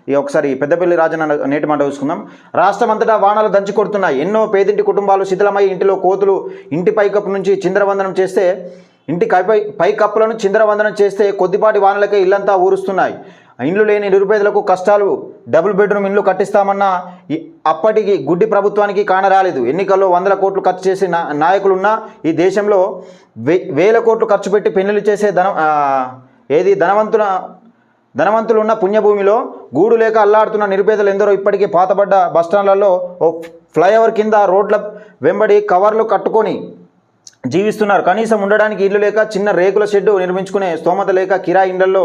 ఇక ఒకసారి పెద్దపల్లి రాజన్న నేటి మాట చూసుకుందాం. రాష్ట్రమంతటా వానలు దంచి కొడుతున్నాయి. ఎన్నో పేదింటి కుటుంబాలు శిథిలమై ఇంటిలో కోతులు ఇంటి పైకప్పు నుంచి చిందరవందనం చేస్తే పైకప్పులను చిందరవందనం చేస్తే కొద్దిపాటి వానలకే ఇల్లంతా ఊరుస్తున్నాయి. ఇండ్లు లేని నిరుపేదలకు కష్టాలు. డబుల్ బెడ్రూమ్ ఇండ్లు కట్టిస్తామన్న అప్పటికి గుడ్డి ప్రభుత్వానికి కానరాలేదు. ఎన్నికల్లో 100 కోట్లు ఖర్చు చేసే నాయకులున్నా ఈ దేశంలో వేల కోట్లు ఖర్చు పెట్టి పెళ్లిళ్ళు చేసే ధనవంతులు ఉన్న పుణ్యభూమిలో గూడు లేక అల్లాడుతున్న నిరుపేదలు ఎందరో ఇప్పటికీ పాతబడ్డ బస్టాండ్లలో ఓ ఫ్లైఓవర్ కింద రోడ్ల వెంబడి కవర్లు కట్టుకొని జీవిస్తున్నారు. కనీసం ఉండడానికి ఇల్లు లేక చిన్న రేకుల షెడ్డు నిర్మించుకునే స్తోమత లేక కిరాయి ఇండ్లలో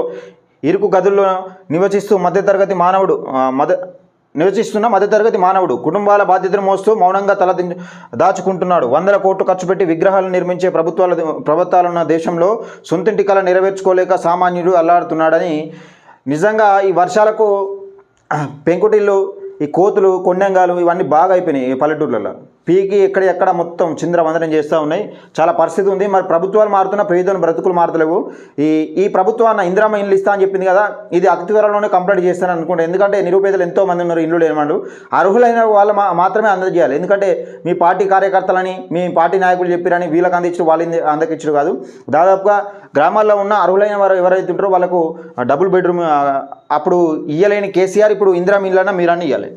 ఇరుకు గదుల్లో నివసిస్తున్న మధ్యతరగతి మానవుడు కుటుంబాల బాధ్యతను మోస్తూ మౌనంగా దాచుకుంటున్నాడు. 100 కోట్లు ఖర్చు పెట్టి విగ్రహాలను నిర్మించే ప్రభుత్వాలున్న దేశంలో సొంతింటి కళ నెరవేర్చుకోలేక సామాన్యుడు అల్లాడుతున్నాడని. నిజంగా ఈ వర్షాలకు పెంకుటిల్లు, ఈ కోతులు, కొండంగాలు ఇవన్నీ బాగా అయిపోయినాయి ఈ పల్లెటూర్లలో. పీకి ఎక్కడ మొత్తం చిందరవందనం చేస్తూ ఉన్నాయి. చాలా పరిస్థితి ఉంది. మరి ప్రభుత్వాలు మారుతున్న పేదోని బ్రతుకులు మారుతలేవు. ఈ ప్రభుత్వాన్ని ఇందిరమ్మ ఇండ్లు ఇస్తా అని చెప్పింది కదా, ఇది అతి త్వరలోనే కంప్లీట్ చేస్తాను అనుకుంటే. ఎందుకంటే నిరుపేదలు ఎంతోమంది ఉన్నారు, ఇండ్లు లేనివాళ్ళు. అర్హులైన వాళ్ళు మాత్రమే అందజేయాలి. ఎందుకంటే మీ పార్టీ కార్యకర్తలని, మీ పార్టీ నాయకులు చెప్పారని వీళ్ళకి అందించడం వాళ్ళు అందకిచ్చడం కాదు. దాదాపుగా గ్రామాల్లో ఉన్న అర్హులైన వారు ఎవరైతే ఉంటారో వాళ్ళకు డబుల్ బెడ్రూమ్ అప్పుడు ఇయ్యలేని కేసీఆర్ ఇప్పుడు ఇందిరమ్మ ఇండ్లన్నా మీరన్నీ ఇవ్వాలి.